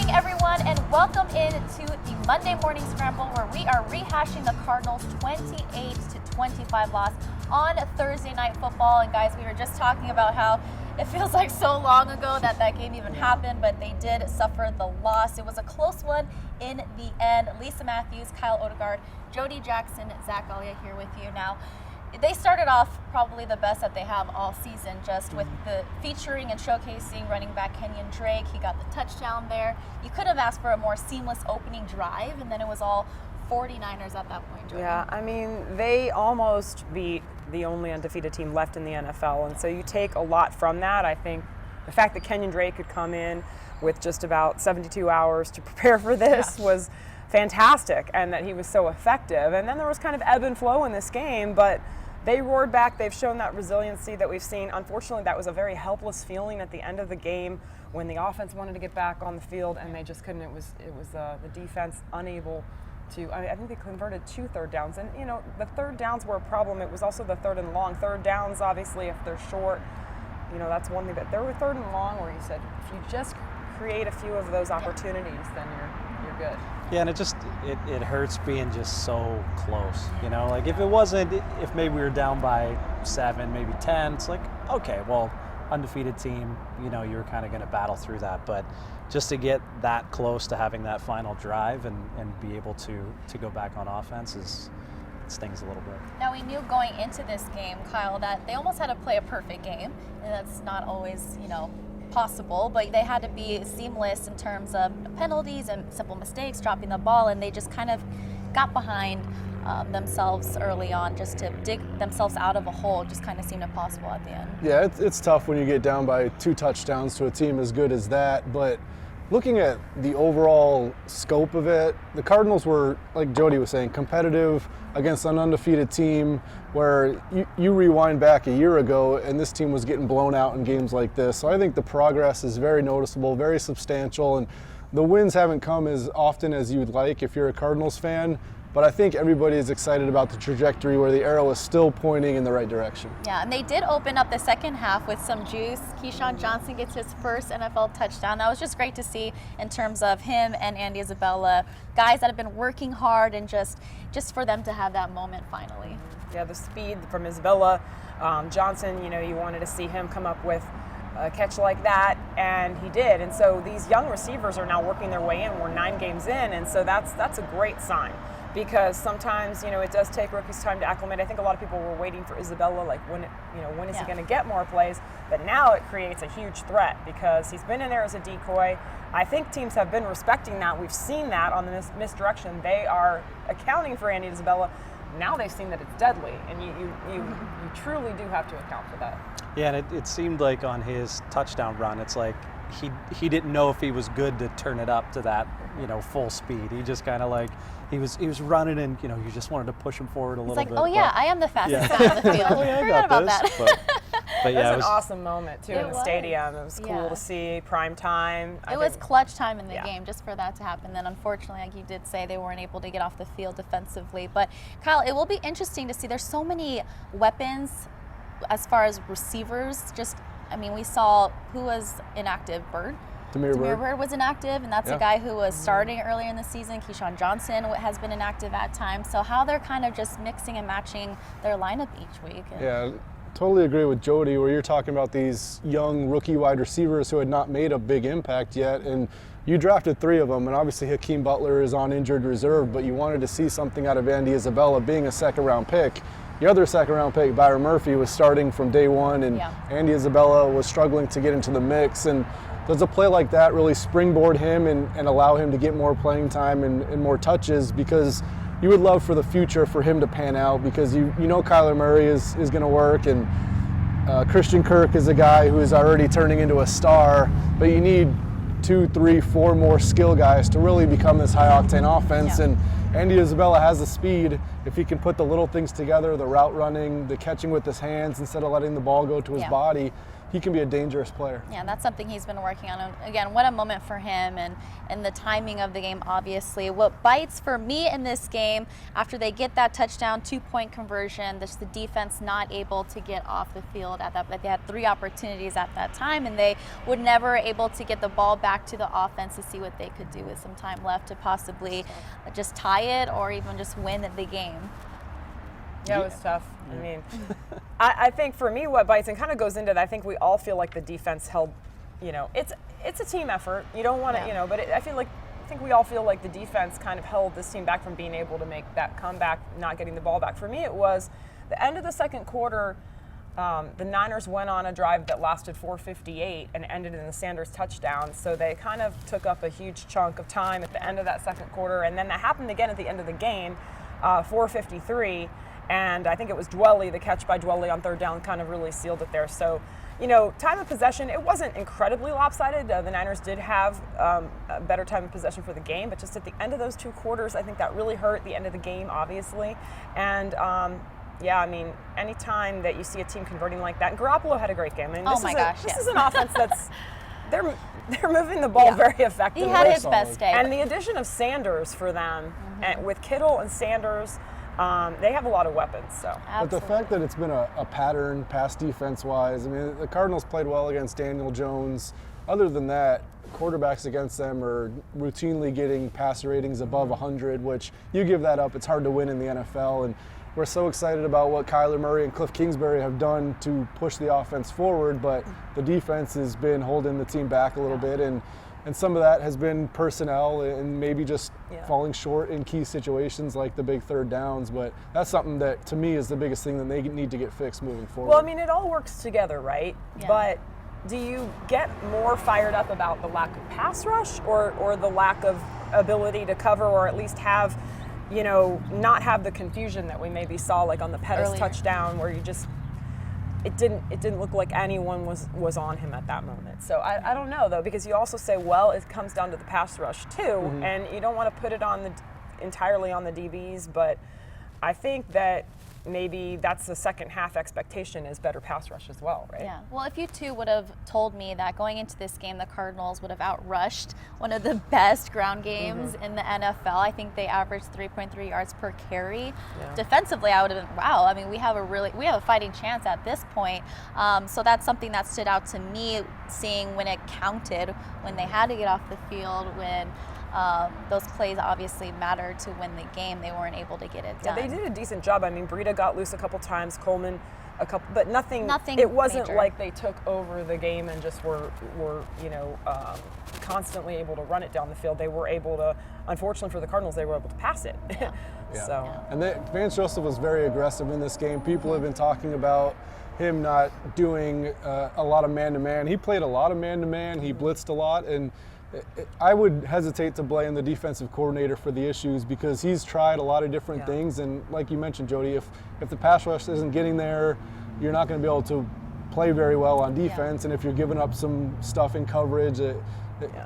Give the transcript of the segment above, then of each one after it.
morning, everyone, and welcome into the Monday Morning Scramble, where we are rehashing the Cardinals' 28-25 loss on Thursday Night Football. And guys, we were just talking about how it feels like so long ago that game even happened, but they did suffer the loss. It was a close one in the end. Lisa Matthews, Kyle Odegard, Jody Jackson, Zach Galia here with you now. They started off probably the best that they have all season, just with the featuring and showcasing running back Kenyon Drake. He got the touchdown there. You could have asked for a more seamless opening drive, and then it was all 49ers at that point. Jordan. Yeah, I mean, they almost beat the only undefeated team left in the NFL, and so you take a lot from that. I think the fact that Kenyon Drake could come in with just about 72 hours to prepare for this was fantastic, and that he was so effective. And then there was kind of ebb and flow in this game, but they roared back. They've shown that resiliency that we've seen. Unfortunately, that was a very helpless feeling at the end of the game when the offense wanted to get back on the field and they just couldn't. It was the defense unable to. I think they converted 2 third downs, and you know the third downs were a problem. It was also the third and long. Third downs, obviously, if they're short, you know that's one thing. But there were third and long where you said if you just create a few of those opportunities, then you're good. Yeah, and it hurts being just so close, you know? Like if maybe we were down by 7, maybe 10, it's like, okay, well, undefeated team, you know, you're kind of going to battle through that. But just to get that close to having that final drive and be able to go back on offense it stings a little bit. Now, we knew going into this game, Kyle, that they almost had to play a perfect game, and that's not always, you know, possible, but they had to be seamless in terms of penalties and simple mistakes, dropping the ball, and they just kind of got behind themselves early on just to dig themselves out of a hole. Just kind of seemed impossible at the end. Yeah, it's tough when you get down by 2 touchdowns to a team as good as that, but looking at the overall scope of it, the Cardinals were, like Jody was saying, competitive against an undefeated team where you rewind back a year ago and this team was getting blown out in games like this. So I think the progress is very noticeable, very substantial, and the wins haven't come as often as you'd like if you're a Cardinals fan. But I think everybody is excited about the trajectory where the arrow is still pointing in the right direction. Yeah, and they did open up the second half with some juice. Keyshawn Johnson gets his first NFL touchdown. That was just great to see in terms of him and Andy Isabella, guys that have been working hard, and just for them to have that moment finally. Yeah, the speed from Isabella. Johnson, you know, you wanted to see him come up with a catch like that, and he did. And so these young receivers are now working their way in. We're 9 games in, and so that's a great sign. Because sometimes, you know, it does take rookies time to acclimate. I think a lot of people were waiting for Isabella, like when is he going to get more plays? But now it creates a huge threat because he's been in there as a decoy. I think teams have been respecting that. We've seen that on the misdirection. They are accounting for Andy Isabella. Now they've seen that it's deadly, and you truly do have to account for that. Yeah, and it seemed like on his touchdown run, it's like he didn't know if he was good to turn it up to that, you know, full speed. He just kind of like he was running, and you know, you just wanted to push him forward a little bit. It's like, oh yeah, I am the fastest guy on the field. Oh, yeah, I Forgot got about this. that. But yeah, it was an awesome moment too in the was. stadium. It was cool to see, prime time. It was clutch time in the game just for that to happen. Then unfortunately, like you did say, they weren't able to get off the field defensively. But Kyle, it will be interesting to see. There's so many weapons as far as receivers. We saw who was inactive, Bird. Demir Bird was inactive, and that's a guy who was starting earlier in the season. Keyshawn Johnson has been inactive at times. So how they're kind of just mixing and matching their lineup each week. Yeah, totally agree with Jody, where you're talking about these young rookie wide receivers who had not made a big impact yet, and you drafted 3 of them, and obviously Hakeem Butler is on injured reserve, but you wanted to see something out of Andy Isabella being a second-round pick. The other second-round pick, Byron Murphy, was starting from day one, and Andy Isabella was struggling to get into the mix. And does a play like that really springboard him and allow him to get more playing time and more touches? Because you would love for the future for him to pan out, because you know Kyler Murray is going to work, and Christian Kirk is a guy who is already turning into a star, but you need 2, 3, 4 more skill guys to really become this high-octane offense. And Andy Isabella has the speed. If he can put the little things together, the route running, the catching with his hands instead of letting the ball go to his body, he can be a dangerous player. Yeah, that's something he's been working on. And again, what a moment for him, and the timing of the game, obviously. What bites for me in this game, after they get that touchdown, 2-point conversion, the defense not able to get off the field at that, but they had 3 opportunities at that time, and they were never able to get the ball back to the offense to see what they could do with some time left to possibly just tie it or even just win the game. Yeah, it was tough. I mean, I think for me, what bites and kind of goes into that, I think we all feel like the defense held, it's a team effort. You don't want to, but I think we all feel like the defense kind of held this team back from being able to make that comeback, not getting the ball back. For me, it was the end of the second quarter. The Niners went on a drive that lasted 4:58 and ended in the Sanders touchdown. So they kind of took up a huge chunk of time at the end of that second quarter. And then that happened again at the end of the game, 4:53. And I think it was Dwelly, the catch by Dwelly on third down kind of really sealed it there. So, time of possession, it wasn't incredibly lopsided. The Niners did have a better time of possession for the game, but just at the end of those 2 quarters, I think that really hurt the end of the game, obviously. And anytime that you see a team converting like that, and Garoppolo had a great game. I mean, this is an offense that's they're moving the ball very effectively. He had his best day. And the addition of Sanders for them, and with Kittle and Sanders, they have a lot of weapons. So, but the fact that it's been a pattern pass defense-wise, I mean, the Cardinals played well against Daniel Jones. Other than that, quarterbacks against them are routinely getting passer ratings above 100, which you give that up, it's hard to win in the NFL. And we're so excited about what Kyler Murray and Cliff Kingsbury have done to push the offense forward, but the defense has been holding the team back a little bit, and some of that has been personnel and maybe just falling short in key situations like the big third downs. But that's something that, to me, is the biggest thing that they need to get fixed moving forward. Well, I mean, it all works together, right? Yeah. But do you get more fired up about the lack of pass rush or the lack of ability to cover, or at least have, not have the confusion that we maybe saw like on the Pettis touchdown, where you just it didn't look like anyone was on him at that moment. So I don't know, though, because you also say, well, it comes down to the pass rush too, and you don't want to put it on entirely on the DBs, but I think that maybe that's the second half expectation is better pass rush as well, right? Yeah. Well, if you two would have told me that going into this game, the Cardinals would have outrushed one of the best ground games in the NFL. I think they averaged 3.3 yards per carry. Yeah. Defensively, I would have been, wow. I mean, we have a fighting chance at this point. So that's something that stood out to me, seeing when it counted, when they had to get off the field, when those plays obviously mattered to win the game. They weren't able to get it done. Yeah, they did a decent job. I mean, Breida got loose a couple times, Coleman a couple, but nothing. It wasn't major. Like they took over the game and just were constantly able to run it down the field. They were able to, unfortunately for the Cardinals, they were able to pass it. Yeah. So. And Vance Joseph was very aggressive in this game. People have been talking about him not doing a lot of man-to-man. He played a lot of man-to-man. He blitzed a lot, and I would hesitate to blame the defensive coordinator for the issues, because he's tried a lot of different things. And like you mentioned, Jody, if the pass rush isn't getting there, you're not going to be able to play very well on defense. And if you're giving up some stuff in coverage,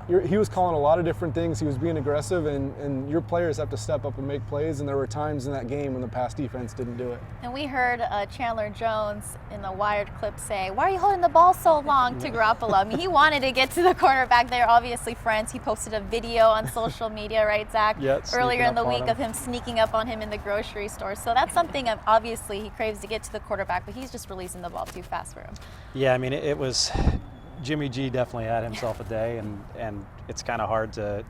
he was calling a lot of different things. He was being aggressive, and your players have to step up and make plays. And there were times in that game when the pass defense didn't do it. And we heard Chandler Jones in the Wired clip say, "Why are you holding the ball so long?" to Garoppolo. I mean, he wanted to get to the quarterback. They're obviously friends. He posted a video on social media, right, Zach? Earlier in the week of him sneaking up on him in the grocery store. So that's something obviously he craves to get to the quarterback, but he's just releasing the ball too fast for him. Yeah, I mean, it was. Jimmy G definitely had himself a day, and it's kind of hard to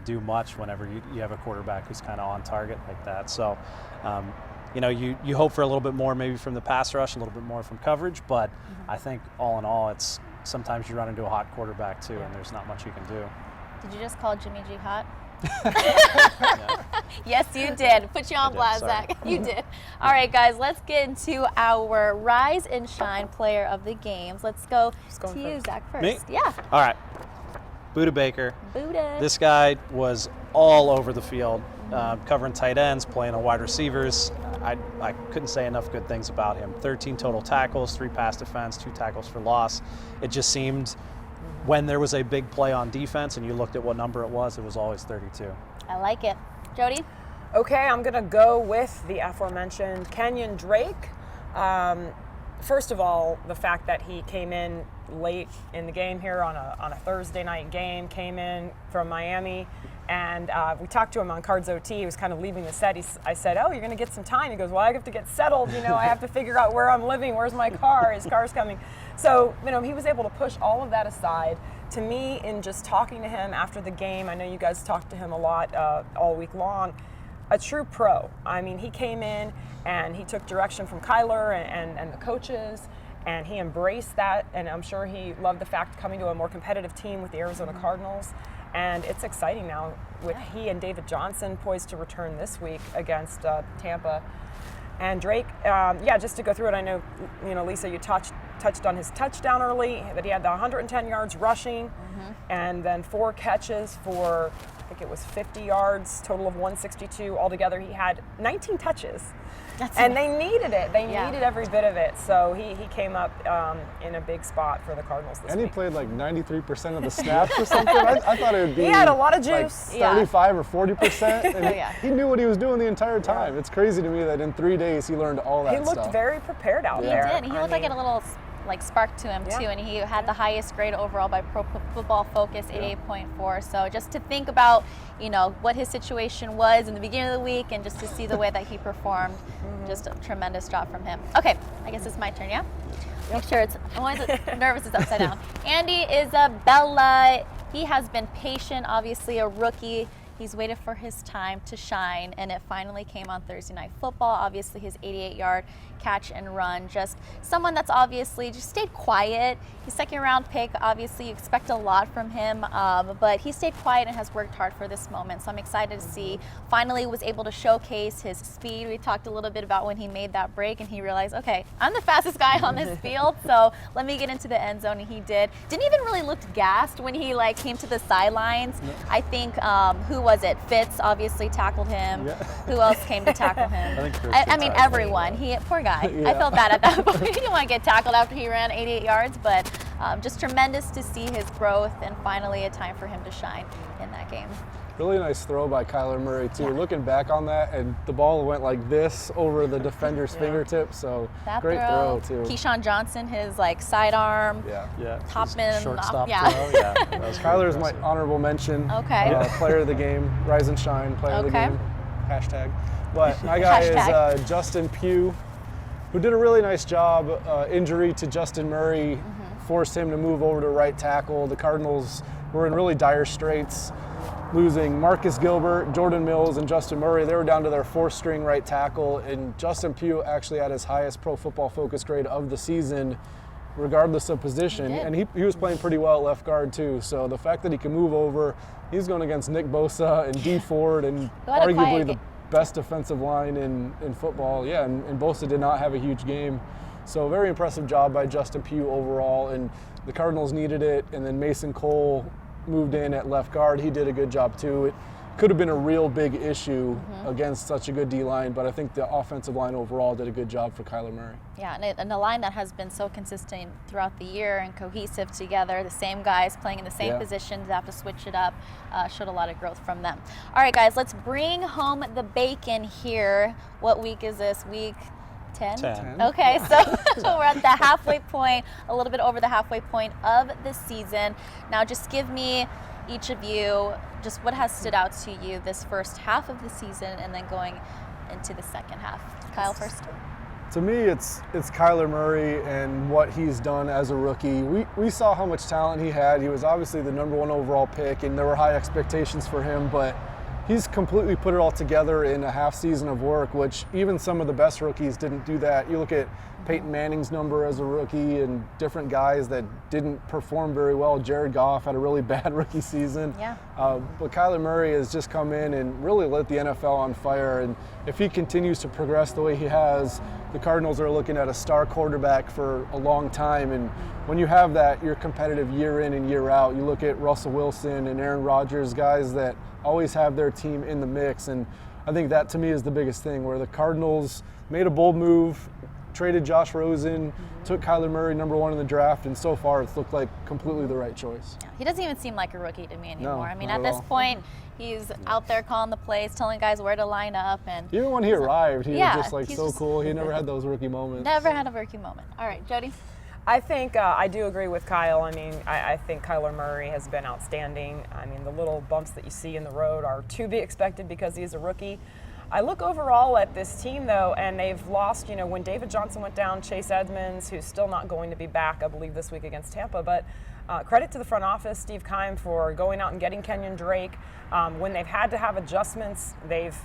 do much whenever you have a quarterback who's kind of on target like that. So, you hope for a little bit more maybe from the pass rush, a little bit more from coverage, but I think all in all, it's sometimes you run into a hot quarterback too, and there's not much you can do. Did you just call Jimmy G hot? Yes, you did. Put you on blast, Zach. You did. All right, guys, let's get into our Rise and Shine player of the games. Let's go to you, Zach, first. Me? Yeah. All right. Buda Baker. Buda. This guy was all over the field, covering tight ends, playing on wide receivers. I couldn't say enough good things about him. 13 total tackles, 3 pass defense, 2 tackles for loss. It just seemed when there was a big play on defense and you looked at what number it was always 32. I like it. Jody? Okay, I'm going to go with the aforementioned Kenyon Drake. first of all, the fact that he came in late in the game here on a Thursday night game, came in from Miami, and we talked to him on Cards OT. He was kind of leaving the set. I said, "Oh, you're going to get some time." He goes, "Well, I have to get settled. I have to figure out where I'm living. Where's my car? His car's coming." So, he was able to push all of that aside. To me, in just talking to him after the game, I know you guys talked to him a lot all week long. A true pro. I mean, he came in and he took direction from Kyler and the coaches, and he embraced that, and I'm sure he loved the fact coming to a more competitive team with the Arizona Cardinals. And it's exciting now with he and David Johnson poised to return this week against Tampa. And Drake, just to go through it, I know, Lisa, you touched on his touchdown early, that he had the 110 yards rushing, and then 4 catches for, I think it was 50 yards, total of 162 altogether. He had 19 touches. And they needed it. They needed every bit of it. So he came up in a big spot for the Cardinals this week. And he played like 93% of the snaps or something. I thought it would be. He had a lot of juice. Like 35 or 40%. And he knew what he was doing the entire time. It's crazy to me that in 3 days he learned all that stuff. He looked very prepared out there. He did. He looked like he had a little spark to him too, and he had the highest grade overall by Pro Football Focus, 88.4. So just to think about, what his situation was in the beginning of the week, and just to see the way that he performed, just a tremendous job from him. Okay, I guess it's my turn, yeah? Make sure I'm always nervous, it's upside down. Andy Isabella, he has been patient, obviously a rookie. He's waited for his time to shine, and it finally came on Thursday Night Football. Obviously, his 88-yard catch and run. Just someone that's obviously just stayed quiet. He's second-round pick. Obviously, you expect a lot from him, but he stayed quiet and has worked hard for this moment. So I'm excited to see. Finally, was able to showcase his speed. We talked a little bit about when he made that break, and he realized, okay, I'm the fastest guy on this field, so let me get into the end zone, and he did. Didn't even really look gassed when he came to the sidelines. I think who was it? Fitz obviously tackled him. Yeah. Who else came to tackle him? I mean, everyone. Poor guy. I felt bad at that point. He didn't want to get tackled after he ran 88 yards, but just tremendous to see his growth, and finally a time for him to shine in that game. Really nice throw by Kyler Murray too. Looking back on that, and the ball went like this over the defender's fingertips. So that great throw too. Keyshawn Johnson, his sidearm, Topman, shortstop throw. Kyler's my honorable mention. Okay. Player of the game, rise and shine. Player of the game. Hashtag. But my guy is Justin Pugh, who did a really nice job. Injury to Justin Murray forced him to move over to right tackle. The Cardinals were in really dire straits, losing Marcus Gilbert, Jordan Mills, and Justin Murray. They were down to their 4th-string right tackle, and Justin Pugh actually had his highest Pro Football Focus grade of the season, regardless of position. And he was playing pretty well at left guard too. So the fact that he can move over, he's going against Nick Bosa and Dee Ford, and arguably the best defensive line in football. And Bosa did not have a huge game. So very impressive job by Justin Pugh overall, and the Cardinals needed it. And then Mason Cole moved in at left guard. He did a good job too. It could have been a real big issue against such a good D-line, but I think the offensive line overall did a good job for Kyler Murray. Yeah, and a line that has been so consistent throughout the year and cohesive together, the same guys playing in the same positions, have to switch it up, showed a lot of growth from them. All right, guys, let's bring home the bacon here. What week is this? Week 10? Okay, so we're at the halfway point, a little bit over the halfway point of the season. Now just give me, each of you, just what has stood out to you this first half of the season, and then going into the second half. Kyle first. To me, it's Kyler Murray and what he's done as a rookie. We saw how much talent he had. He was obviously the #1 overall pick, and there were high expectations for him, but he's completely put it all together in a half season of work, which even some of the best rookies didn't do that. You look at Peyton Manning's number as a rookie and different guys that didn't perform very well. Jared Goff had a really bad rookie season. But Kyler Murray has just come in and really lit the NFL on fire. And if he continues to progress the way he has, the Cardinals are looking at a star quarterback for a long time. And when you have that, you're competitive year in and year out. You look at Russell Wilson and Aaron Rodgers, guys that always have their team in the mix. And I think that to me is the biggest thing, where the Cardinals made a bold move, traded Josh Rosen, took Kyler Murray #1 in the draft, and so far it's looked like completely the right choice. Yeah, he doesn't even seem like a rookie to me anymore. No, I mean, not at at this all. point, he's out there calling the plays, telling guys where to line up, and Even when he arrived, he Yeah, was just like he's so just- cool. He never had those rookie moments. never had a rookie moment. All right, Jody. I think I do agree with Kyle. I mean, I think Kyler Murray has been outstanding. I mean, the little bumps that you see in the road are to be expected because he's a rookie. I look overall at this team, though, and they've lost, when David Johnson went down, Chase Edmonds, who's still not going to be back, I believe, this week against Tampa. But credit to the front office, Steve Keim, for going out and getting Kenyon Drake. When they've had to have adjustments, they've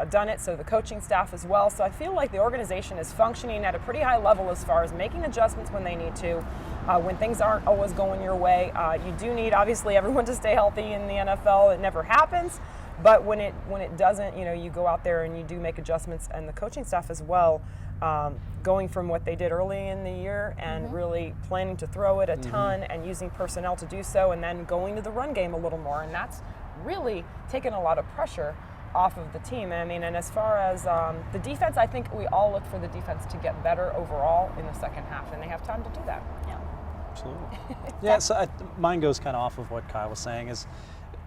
done it, so the coaching staff as well. So I feel like the organization is functioning at a pretty high level as far as making adjustments when they need to, when things aren't always going your way. You do need, obviously, everyone to stay healthy in the NFL. It never happens. But when it doesn't, you go out there and you do make adjustments, and the coaching staff as well, going from what they did early in the year and really planning to throw it a ton and using personnel to do so, and then going to the run game a little more, and that's really taken a lot of pressure off of the team. I mean, and as far as the defense, I think we all look for the defense to get better overall in the second half, and they have time to do that. Yeah. Absolutely. Yeah, so mine goes kind of off of what Kyle was saying. Is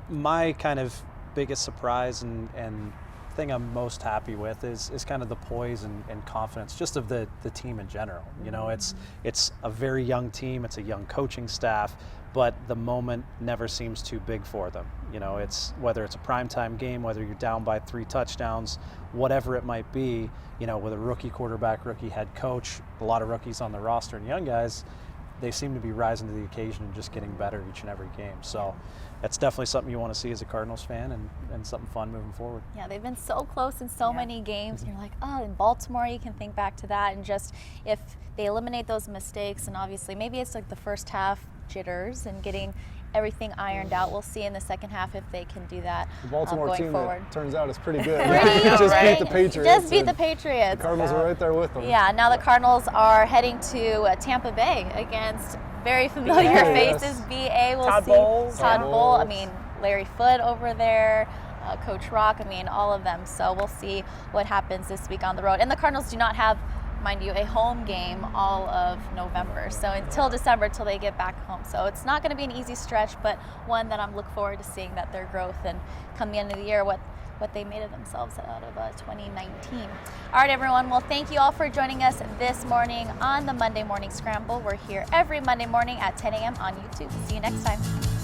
my kind of biggest surprise and thing I'm most happy with is kind of the poise and confidence just of the team in general. It's a very young team, it's a young coaching staff, but the moment never seems too big for them. It's whether it's a primetime game, whether you're down by 3 touchdowns, whatever it might be, with a rookie quarterback, rookie head coach, a lot of rookies on the roster and young guys, they seem to be rising to the occasion and just getting better each and every game. So it's definitely something you want to see as a Cardinals fan and something fun moving forward. Yeah, they've been so close in so many games. And you're like, oh, in Baltimore, you can think back to that. And just if they eliminate those mistakes, and obviously maybe it's like the first half jitters and getting everything ironed out. We'll see in the second half if they can do that The Baltimore going team, forward. that turns out, is pretty good. Pretty Just right? beat the Patriots. Just beat and the Patriots. The Cardinals are right there with them. Yeah, now the Cardinals are heading to Tampa Bay against very familiar Yes. faces. BA, we'll Todd see. Bowles. Todd Todd Bowles. I Bowles. mean, Larry Foote over there, Coach Rock. I mean, all of them. So we'll see what happens this week on the road. And the Cardinals do not have, mind you, a home game all of November. So until December, till they get back home. So it's not going to be an easy stretch, but one that I'm looking forward to seeing that their growth and come the end of the year, what they made of themselves out of 2019. All right, everyone. Well, thank you all for joining us this morning on the Monday Morning Scramble. We're here every Monday morning at 10 a.m. on YouTube. See you next time.